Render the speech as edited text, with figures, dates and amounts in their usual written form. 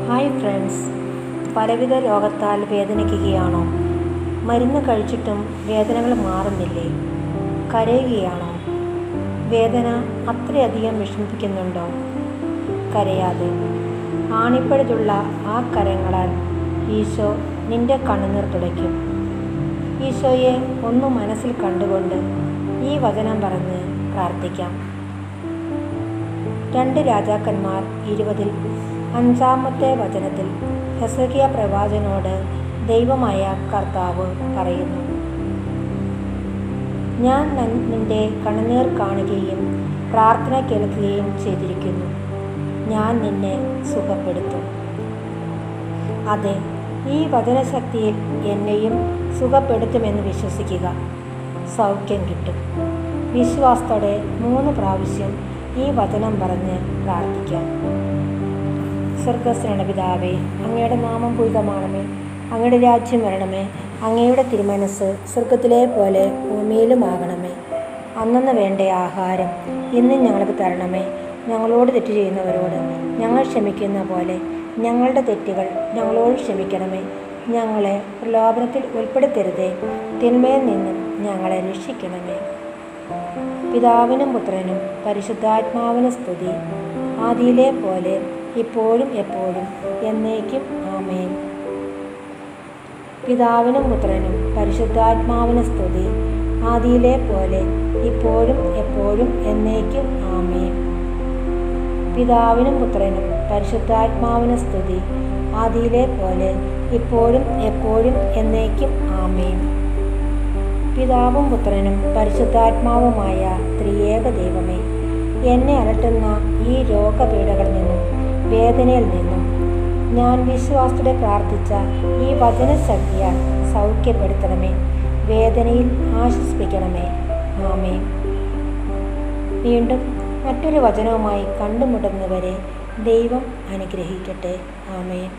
Hi friends, പലവിധ രോഗത്താൽ വേദനിക്കുകയാണോ? മരുന്ന് കഴിച്ചിട്ടും വേദനകൾ മാറുന്നില്ലേ? കരയുകയാണോ? വേദന അത്രയധികം വിഷമിപ്പിക്കുന്നുണ്ടോ? കരയാതെ, ആണിപ്പഴുതുള്ള ആ കരങ്ങളാൽ ഈശോ നിന്റെ കണ്ണുനീർ തുടയ്ക്കും. ഈശോയെ ഒന്ന് മനസ്സിൽ കണ്ടുകൊണ്ട് ഈ വചനം പറഞ്ഞ് പ്രാർത്ഥിക്കാം. 2 രാജാക്കന്മാർ 20 5-ാമത്തെ വചനത്തിൽ ഹെസക്കിയ പ്രവാചകനോട് ദൈവമായ കർത്താവ് പറയുന്നു, ഞാൻ നിന്റെ കണ്ണുനീർ കാണുകയും പ്രാർത്ഥന കേൾക്കുകയും ചെയ്തിരിക്കുന്നു. ഞാൻ നിന്നെ സുഖപ്പെടുത്തും. അതെ, ഈ വചനശക്തിയിൽ എന്നെയും സുഖപ്പെടുത്തുമെന്ന് വിശ്വസിക്കുക. സൗഖ്യം കിട്ടും. വിശ്വാസത്തോടെ 3 പ്രാവശ്യം ഈ വചനം പറഞ്ഞ് പ്രാർത്ഥിക്കാം. സ്വർഗ്ഗസ്ഥനായ പിതാവേ, അങ്ങയുടെ നാമം പൂജിതമാണമേ. അങ്ങയുടെ രാജ്യം വരണമേ. അങ്ങയുടെ തിരുമനസ്സ് സ്വർഗ്ഗത്തിലെ പോലെ ഭൂമിയിലുമാകണമേ. അന്നന്ന് വേണ്ട ആഹാരം ഇന്നും ഞങ്ങൾക്ക് തരണമേ. ഞങ്ങളോട് തെറ്റ് ചെയ്യുന്നവരോട് ഞങ്ങൾ ക്ഷമിക്കുന്ന പോലെ ഞങ്ങളുടെ തെറ്റുകൾ ഞങ്ങളോട് ക്ഷമിക്കണമേ. ഞങ്ങളെ പ്രലോഭനത്തിൽ ഉൾപ്പെടുത്തരുതേ, തിന്മയിൽ നിന്നും ഞങ്ങളെ രക്ഷിക്കണമേ. പിതാവിനും പുത്രനും പരിശുദ്ധാത്മാവിനും സ്തുതി, ആദിയിലെ പോലെ ഇപ്പോഴും എപ്പോഴും എന്നേക്കും ആമേൻ. പിതാവിനും പുത്രനും പരിശുദ്ധാത്മാവിനും സ്തുതി, ആദിയിലെ പോലെ ഇപ്പോഴും എപ്പോഴും എന്നേക്കും ആമേൻ. പിതാവിനും പുത്രനും പരിശുദ്ധാത്മാവിനും സ്തുതി, ആദിയിലെ പോലെ ഇപ്പോഴും എപ്പോഴും എന്നേക്കും ആമേൻ. പിതാവും പുത്രനും പരിശുദ്ധാത്മാവുമായ ത്രിയേക ദൈവമേ, എന്നെ അലട്ടുന്ന ഈ രോഗപീഠകളിൽ നിന്നും വേദനയിൽ നിന്നും ഞാൻ വിശ്വാസത്തോടെ പ്രാർത്ഥിച്ച ഈ വചനശക്തിയാൽ സൗഖ്യപ്പെടുത്തണമേ. വേദനയിൽ ആശ്വസിപ്പിക്കണമേ. ആമേൻ. വീണ്ടും മറ്റൊരു വചനവുമായി കണ്ടുമുട്ടുന്നവരെ ദൈവം അനുഗ്രഹിക്കട്ടെ. ആമേൻ.